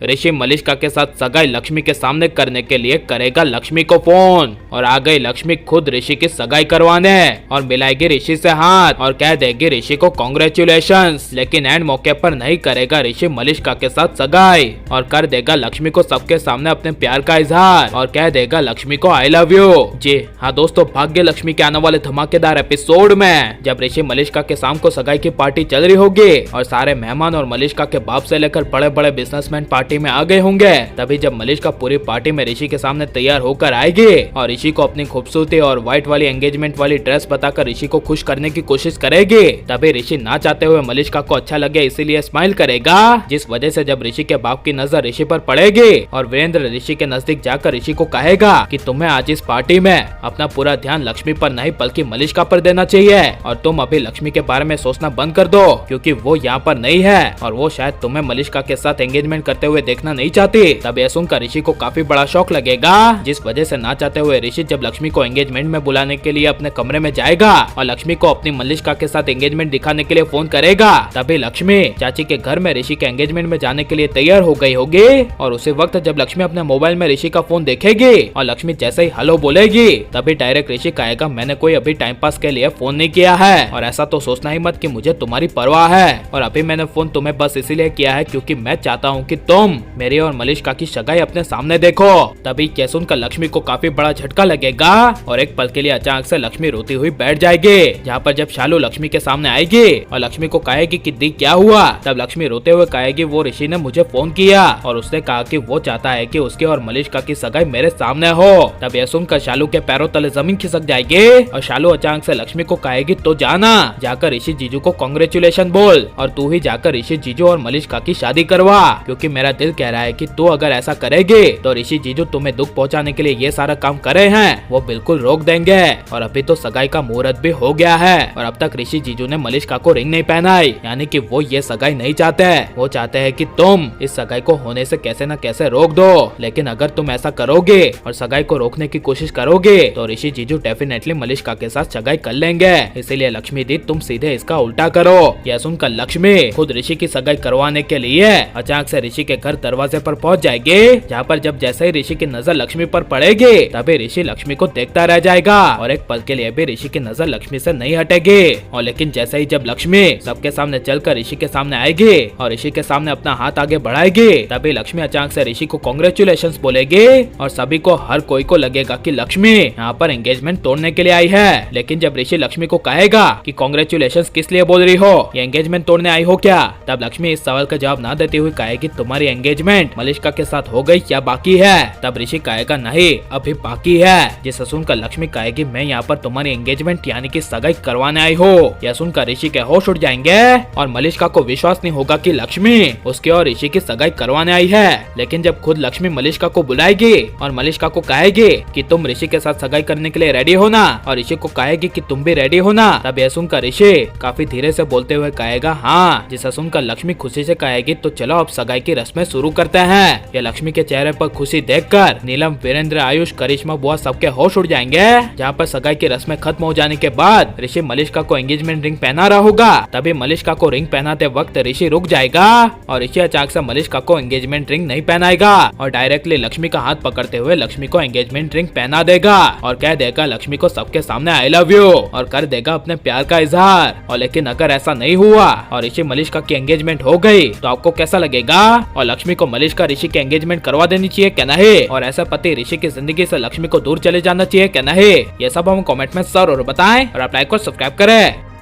ऋषि मलिष्का के साथ सगाई लक्ष्मी के सामने करने के लिए करेगा लक्ष्मी को फोन और आ गई लक्ष्मी खुद ऋषि की सगाई करवाने और मिलाएगी ऋषि से हाथ और कह देगी ऋषि को कांग्रेचुलेशंस। लेकिन एंड मौके पर नहीं करेगा ऋषि मलिष्का के साथ सगाई और कर देगा लक्ष्मी को सबके सामने अपने प्यार का इजहार और कह देगा लक्ष्मी को आई लव यू। जी हाँ दोस्तों, भाग्य लक्ष्मी के आने वाले धमाकेदार एपिसोड में जब ऋषि मलिष्का के शाम को सगाई की पार्टी चल रही होगी और सारे मेहमान और मलिष्का के बाप से लेकर बड़े बड़े बिजनेसमैन पार्टी में आ गए होंगे, तभी जब मलिष्का पूरी पार्टी में ऋषि के सामने तैयार होकर आएगी और ऋषि को अपनी खूबसूरती और व्हाइट वाली एंगेजमेंट वाली ड्रेस बताकर ऋषि को खुश करने की कोशिश करेगी, तभी ऋषि ना चाहते हुए मलिष्का को अच्छा लगे इसीलिए स्माइल करेगा, जिस वजह से जब ऋषि के बाप की नजर ऋषि पर पड़ेगी और वीरेंद्र ऋषि के नजदीक जाकर ऋषि को कहेगा कि तुम्हें आज इस पार्टी में अपना पूरा ध्यान लक्ष्मी पर नहीं बल्कि मलिष्का पर देना चाहिए और तुम अभी लक्ष्मी के बारे में सोचना बंद कर दो क्योंकि वो यहाँ पर नहीं है और वो शायद तुम्हें मलिष्का के साथ एंगेजमेंट करते हुए देखना नहीं चाहती। तब यह सुनकर ऋषि को काफी बड़ा शौक लगेगा, जिस वजह से ना चाहते हुए ऋषि जब लक्ष्मी को एंगेजमेंट में बुलाने के लिए अपने कमरे में जाएगा और लक्ष्मी को अपनी मलिष्का के साथ एंगेजमेंट दिखाने के लिए फोन करेगा, तभी लक्ष्मी चाची के घर में ऋषि के एंगेजमेंट में जाने के लिए तैयार हो गई होगी और उसी वक्त जब लक्ष्मी अपने मोबाइल में ऋषि का फोन देखेगी और लक्ष्मी जैसे ही हेलो बोलेगी तभी डायरेक्ट ऋषि कहेगा मैंने कोई अभी टाइम पास के लिए फोन नहीं किया है और ऐसा तो सोचना ही मत कि मुझे तुम्हारी परवाह है और अभी मैंने फोन तुम्हें बस इसीलिए किया है क्योंकि मैं चाहता हूँ कि तुम मेरी और मलिष्का की सगाई अपने सामने देखो। तभी यह सुनकर लक्ष्मी को काफी बड़ा झटका लगेगा और एक पल के लिए अचानक से लक्ष्मी रोती हुई बैठ जाएगी, जहाँ पर जब शालू लक्ष्मी के सामने आएगी और लक्ष्मी को कहेगी कि दी क्या हुआ, तब लक्ष्मी रोते हुए कहेगी वो ऋषि ने मुझे फोन किया और उसने कहा कि वो चाहता है कि उसकी और मलिष्का की सगाई मेरे सामने हो। तब यह सुनकर शालू के पैरों तले जमीन खिसक जाएगी और शालू अचानक से लक्ष्मी को कहेगी तो जाना जाकर ऋषि जीजू को कांग्रेचुलेशन बोल और तू ही जाकर ऋषि जीजू और मलिष्का की शादी करवा क्योंकि मेरा दिल कह रहा है कि तू अगर ऐसा करेगी तो ऋषि जीजू तुम्हें दुख पहुंचाने के लिए ये सारा काम करे हैं वो बिल्कुल रोक देंगे और अभी तो सगाई का मुहूर्त भी हो गया है और अब तक ऋषि जीजू ने मलिष्का को रिंग नहीं पहनाई, यानी कि वो ये सगाई नहीं चाहते, वो चाहते हैं कि तुम इस सगाई को होने से कैसे न कैसे रोक दो। लेकिन अगर तुम ऐसा करोगे और सगाई को रोकने की कोशिश करोगे तो ऋषि जीजू डेफिनेटली मलिष्का के साथ सगाई कर लेंगे, इसीलिए लक्ष्मी दी तुम सीधे इसका उल्टा करो। यह सुनकर लक्ष्मी खुद ऋषि की सगाई करवाने के लिए अचानक से ऋषि के घर दरवाजे पर पहुंच जाएगी, जहाँ पर जब जैसे ही ऋषि की नजर लक्ष्मी पर पड़ेगी तभी ऋषि लक्ष्मी को देखता रह जाएगा और एक पल के लिए भी ऋषि की नजर लक्ष्मी से नहीं हटेगी। और लेकिन जैसे ही जब लक्ष्मी सबके सामने चलकर ऋषि के सामने आएगी और ऋषि के सामने अपना हाथ आगे बढ़ाएगी तभी लक्ष्मी अचानक से ऋषि को कांग्रेचुलेशंस बोलेगी और सभी को हर कोई को लगेगा कि लक्ष्मी यहाँ पर एंगेजमेंट तोड़ने के लिए आई है। लेकिन जब ऋषि लक्ष्मी को कहेगा कि कांग्रेचुलेशंस किस लिए बोल रही हो, ये एंगेजमेंट तोड़ने आई हो क्या, तब लक्ष्मी इस सवाल का जवाब ना देते हुए कहेगी तुम्हारी एंगेजमेंट मलिष्का के साथ हो गई या बाकी है। तब ऋषि कहेगा नहीं अभी बाकी है, जिसे सुनकर लक्ष्मी कहेगी मैं यहाँ पर तुम्हारी एंगेजमेंट यानी कि सगाई करवाने आई हो। यह सुनकर ऋषि के होश उड़ जाएंगे और मलिष्का को विश्वास नहीं होगा कि लक्ष्मी उसके और ऋषि की सगाई करवाने आई है। लेकिन जब खुद लक्ष्मी मलिष्का को बुलाएगी और मलिष्का को कहेगी कि तुम ऋषि के साथ सगाई करने के लिए रेडी हो ना और ऋषि को कहेगी कि तुम भी रेडी हो ना, तब यह सुनकर ऋषि काफी धीरे से बोलते हुए कहेगा हाँ, जिसे सुनकर लक्ष्मी खुशी से कहेगी तो चलो अब सगाई की रस्में शुरू करते हैं। यह लक्ष्मी के चेहरे पर खुशी देखकर नीलम, वीरेंद्र, आयुष, करिश्मा बुआ सबके होश उड़ जाएंगे, जहाँ पर सगाई की रस्में खत्म हो जाने के बाद ऋषि मलिष्का को एंगेजमेंट रिंग पहना रहा होगा। तभी मलिष्का को रिंग पहनाते वक्त ऋषि रुक जाएगा और ऋषि अचानक से मलिष्का को एंगेजमेंट रिंग नहीं पहनाएगा और डायरेक्टली लक्ष्मी का हाथ पकड़ते हुए लक्ष्मी को एंगेजमेंट रिंग पहना देगा और कह देगा लक्ष्मी को सबके सामने आई लव यू और कर देगा अपने प्यार का इजहार। और लेकिन अगर ऐसा नहीं हुआ और ऋषि मलिष्का की एंगेजमेंट हो गई तो आपको कैसा लगेगा? और लक्ष्मी को मलिष्का ऋषि की एंगेजमेंट करवा देनी चाहिए क्या नहीं? और ऐसा पति ऋषि की जिंदगी से लक्ष्मी को दूर चले जाना चाहिए क्या नहीं? ये सब हम कमेंट में जरूर बताएं और आप लाइक और सब्सक्राइब करें।